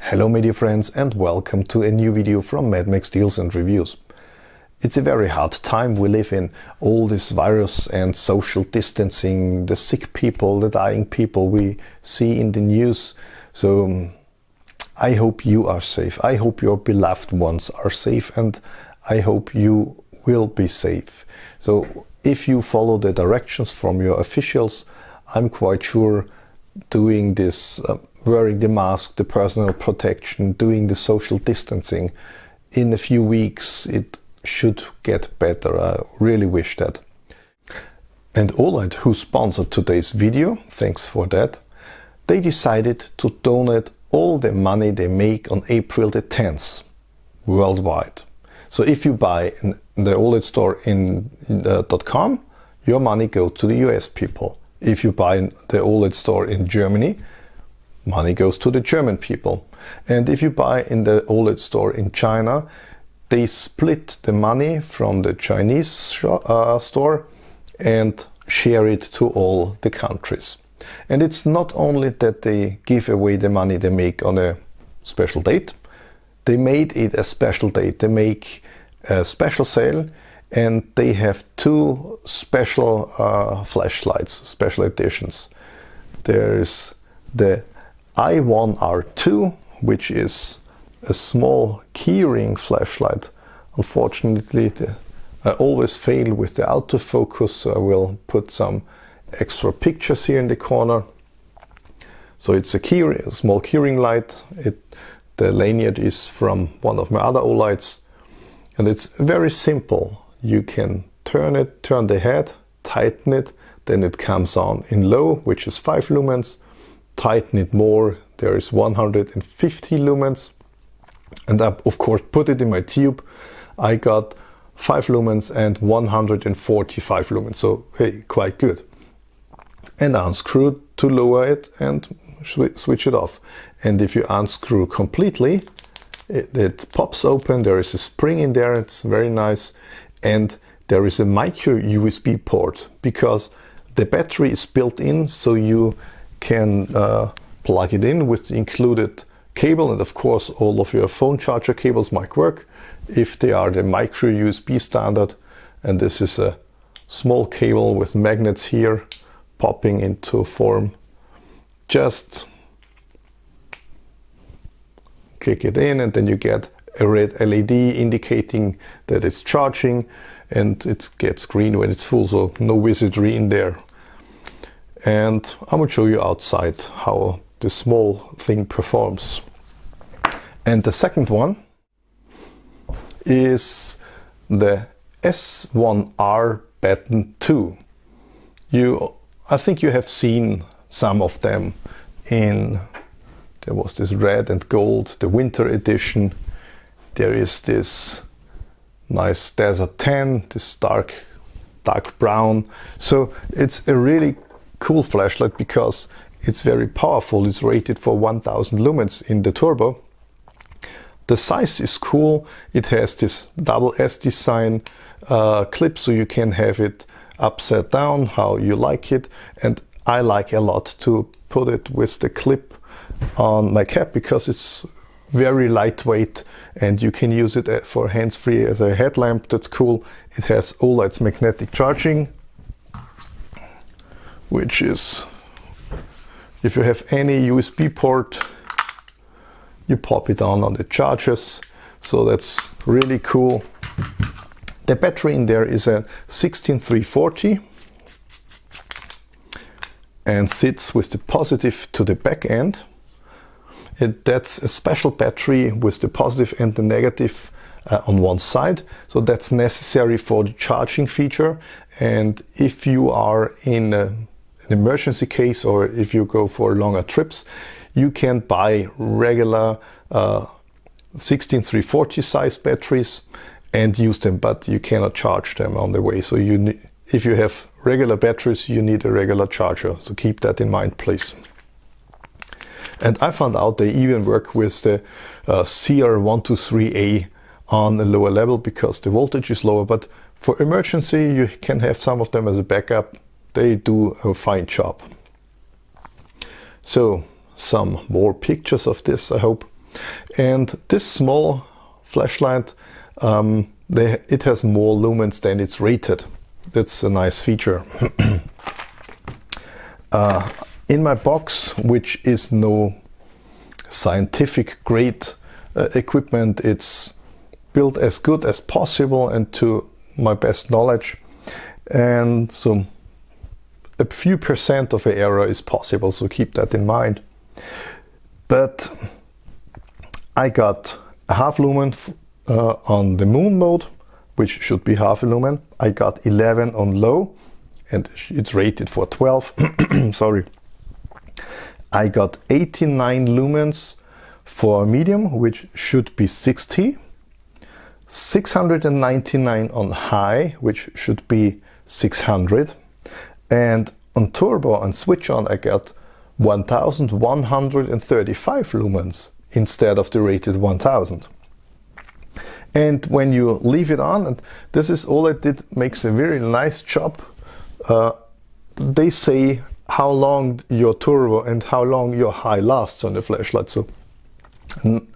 Hello my dear friends and welcome to a new video from MadMax Deals and Reviews. It's a very hard time we live in, all this virus and social distancing, the sick people, the dying people we see in the news. So I hope you are safe. I hope your beloved ones are safe and I hope you will be safe. So if you follow the directions from your officials, I'm quite sure doing this, wearing the mask, the personal protection, doing the social distancing, in a few weeks it should get better. I really wish that. And OLIGHT, who sponsored today's video, thanks for that, they decided to donate all the money they make on April the 10th worldwide. So if you buy in the OLIGHT store in .com, your money goes to the US people. If you buy in the OLIGHT store in Germany, money goes to the German people. And if you buy in the OLIGHT store in China, they split the money from the Chinese store and share it to all the countries. And it's not only that they give away the money they make on a special date, they made it a special date. They make a special sale and they have two special flashlights, special editions. There is the i1R, which is a small keyring flashlight. Unfortunately, I always fail with the autofocus, so I will put some extra pictures here in the corner. So it's a small keyring light. The lanyard is from one of my other OLIGHTs, and it's very simple. You can turn the head, tighten it, then it comes on in low, which is 5 lumens. Tighten it more, there is 150 lumens. And I, of course, put it in my tube. I got 5 lumens and 145 lumens, so hey, quite good. And unscrew to lower it and switch it off. And if you unscrew completely, it pops open. There is a spring in there, it's very nice. And there is a micro USB port because the battery is built in, so you can plug it in with the included cable, and of course all of your phone charger cables might work if they are the micro USB standard. And this is a small cable with magnets here popping into form. Just click it in and then you get a red LED indicating that it's charging, and it gets green when it's full, so no wizardry in there. And I will show you outside how the small thing performs. And the second one is the S1R Baton II. I think you have seen some of them there was this red and gold, the winter edition. There is this nice desert tan, this dark brown. So it's a really cool flashlight because it's very powerful. It's rated for 1000 lumens in the turbo. The size is cool. It has this double S design clip, so you can have it upside down how you like it. And I like a lot to put it with the clip on my cap because it's very lightweight and you can use it for hands-free as a headlamp. That's cool. It has OLIGHT's magnetic charging, which is, if you have any USB port, you pop it on the chargers. So that's really cool. The battery in there is a 16340 and sits with the positive to the back end. That's a special battery with the positive and the negative on one side. So that's necessary for the charging feature. And if you are in an emergency case or if you go for longer trips, you can buy regular 16340 size batteries and use them, but you cannot charge them on the way. So if you have regular batteries, you need a regular charger. So keep that in mind, please. And I found out they even work with the CR123A on a lower level because the voltage is lower. But for emergency, you can have some of them as a backup. They do a fine job. So some more pictures of this, I hope. And this small flashlight, it has more lumens than it's rated. That's a nice feature. In my box, which is no scientific grade equipment, it's built as good as possible and to my best knowledge, and so a few percent of an error is possible, so keep that in mind. But I got a half lumen on the moon mode, which should be half a lumen. I got 11 on low, and it's rated for 12. Sorry. I got 89 lumens for medium, which should be 60. 699 on high, which should be 600. And on turbo and switch on, I got 1135 lumens instead of the rated 1000. And when you leave it on, and this is all it did, makes a very nice job. They say how long your turbo and how long your high lasts on the flashlight. So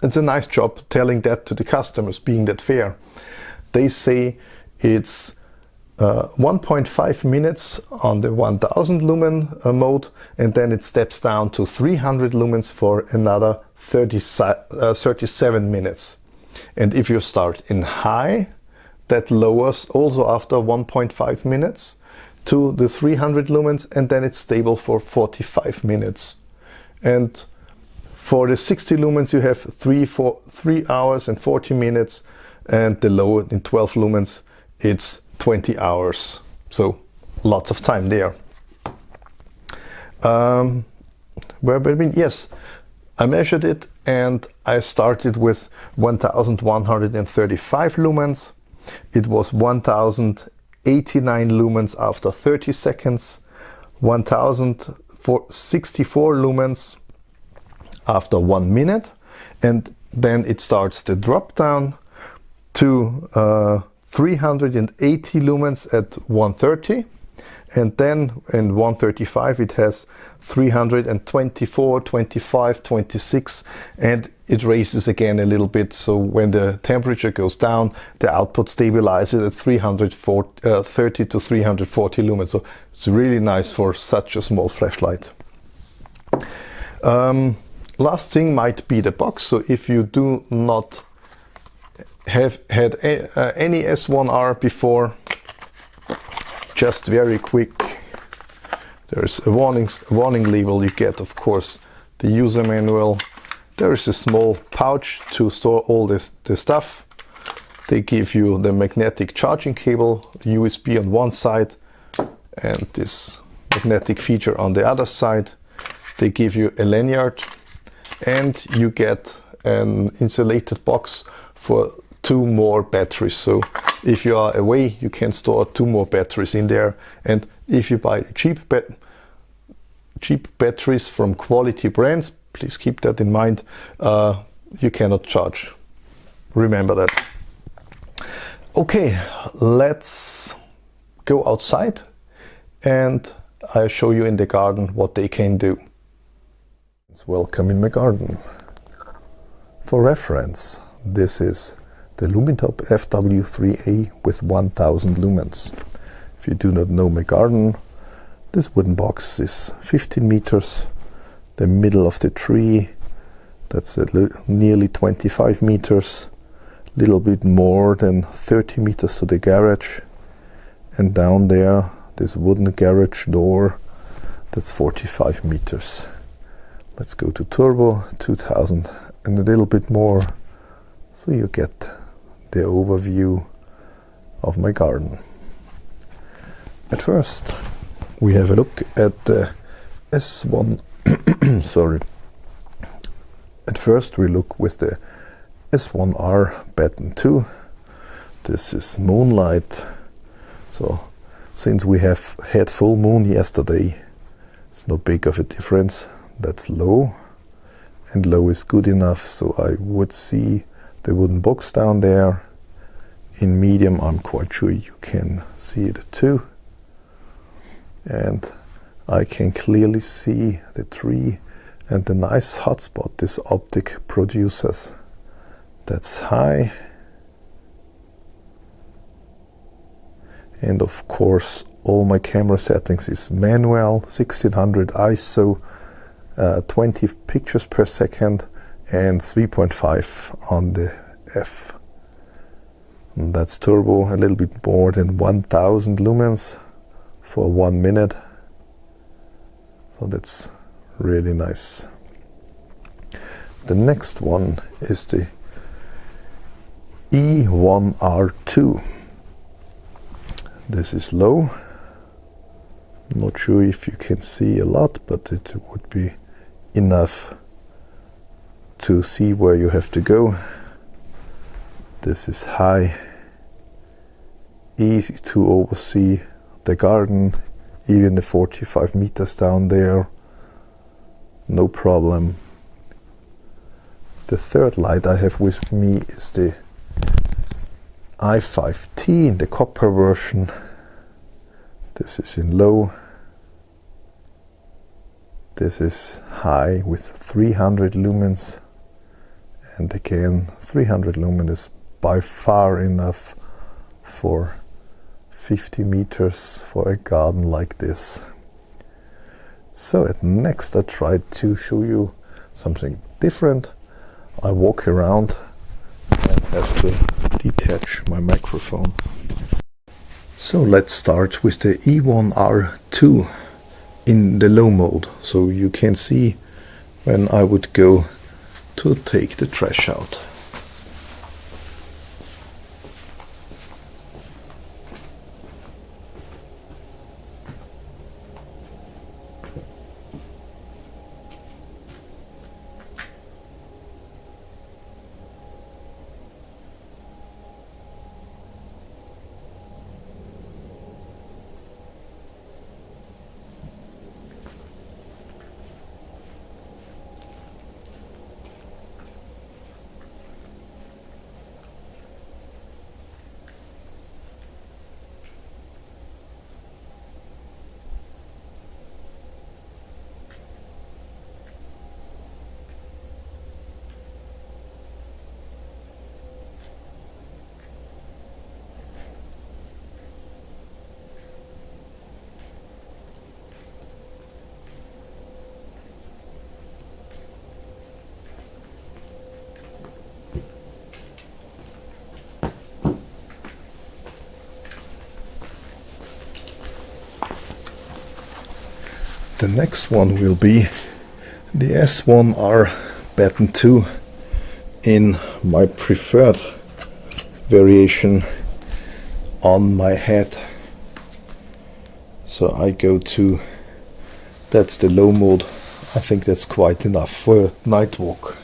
it's a nice job telling that to the customers, being that fair. They say it's 1.5 minutes on the 1000 lumen mode, and then it steps down to 300 lumens for another 37 minutes. And if you start in high, that lowers also after 1.5 minutes to the 300 lumens, and then it's stable for 45 minutes. And for the 60 lumens, you have 3 hours and 40 minutes, and the lower in 12 lumens, it's 20 hours. So lots of time there. Yes, I measured it, and I started with 1135 lumens. It was 1089 lumens after 30 seconds, 1064 lumens after 1 minute, and then it starts to drop down to 380 lumens at 130, and then in 135 it has 324, 25, 26, and it raises again a little bit. So when the temperature goes down, the output stabilizes at 330 to 340 lumens. So it's really nice for such a small flashlight. Last thing might be the box. So if you do not have had any S1R before, just very quick, there's a warning label. You get, of course, the user manual. There is a small pouch to store all the stuff. They give you the magnetic charging cable, the USB on one side, and this magnetic feature on the other side. They give you a lanyard, and you get an insulated box for 2 more batteries. So if you are away, you can store 2 more batteries in there. And if you buy cheap batteries from quality brands, please keep that in mind, you cannot charge. Remember that. Okay, let's go outside and I'll show you in the garden what they can do. Welcome in my garden. For reference, this is the Lumitop FW3A with 1000 lumens. If you do not know my garden, this wooden box is 15 meters. The middle of the tree, that's nearly 25 meters. Little bit more than 30 meters to the garage. And down there, this wooden garage door, that's 45 meters. Let's go to turbo, 2000 and a little bit more, so you get the overview of my garden. At first, we have a look at the S1. Sorry. At first, we look with the S1R Baton II. This is moonlight. So, since we have had full moon yesterday, it's not big of a difference. That's low, and low is good enough, so I would see the wooden box down there. In medium, I'm quite sure you can see it too. And I can clearly see the tree and the nice hotspot this optic produces. That's high, and of course all my camera settings is manual, 1600 ISO, 20 pictures per second, and 3.5 on the f. And that's turbo, a little bit more than 1000 lumens for 1 minute, so that's really nice. The next one is the i1R 2. This is low. I'm not sure if you can see a lot, but it would be enough to see where you have to go. This is high, easy to oversee the garden, even the 45 meters down there, no problem. The third light I have with me is the i5T in the copper version. This is in low. This is high with 300 lumens, and again 300 lumens is by far enough for 50 meters for a garden like this. So at next I tried to show you something different. I walk around and have to detach my microphone. So let's start with the i1R 2 in the low mode, so you can see when I would go to take the trash out. The next one will be the S1R Baton II in my preferred variation on my head. So I go to, that's the low mode. I think that's quite enough for a night walk.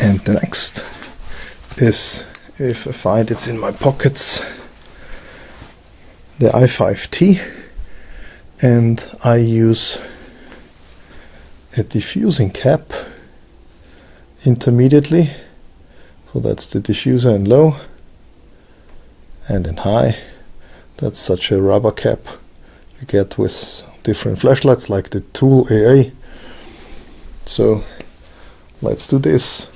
And the next is, if I find it's in my pockets, the i5T, and I use a diffusing cap intermediately. So that's the diffuser in low, and in high, that's such a rubber cap you get with different flashlights like the Tool AA. So let's do this.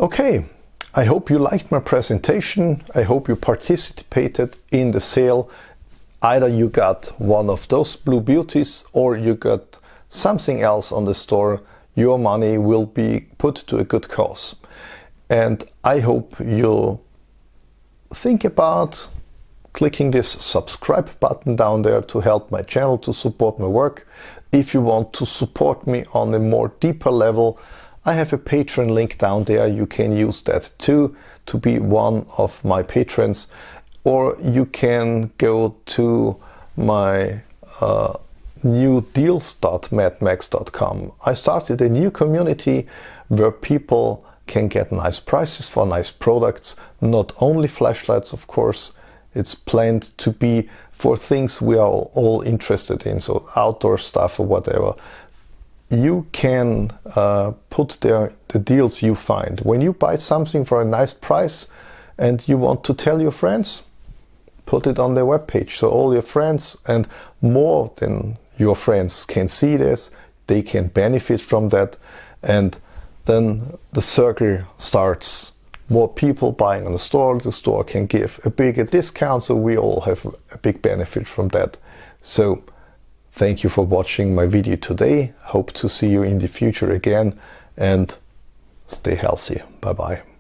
Okay, I hope you liked my presentation. I hope you participated in the sale. Either you got one of those blue beauties or you got something else on the store. Your money will be put to a good cause. And I hope you think about clicking this subscribe button down there to help my channel, to support my work. If you want to support me on a more deeper level, I have a Patron link down there. You can use that too to be one of my patrons, or you can go to my new deals.madmax.com. I started a new community where people can get nice prices for nice products, not only flashlights, of course. It's planned to be for things we are all interested in, so outdoor stuff or whatever. You can put there the deals you find. When you buy something for a nice price and you want to tell your friends, put it on their webpage. So all your friends and more than your friends can see this, they can benefit from that, and then the circle starts. More people buying on the store can give a bigger discount, so we all have a big benefit from that. So thank you for watching my video today. Hope to see you in the future again, and stay healthy. Bye bye.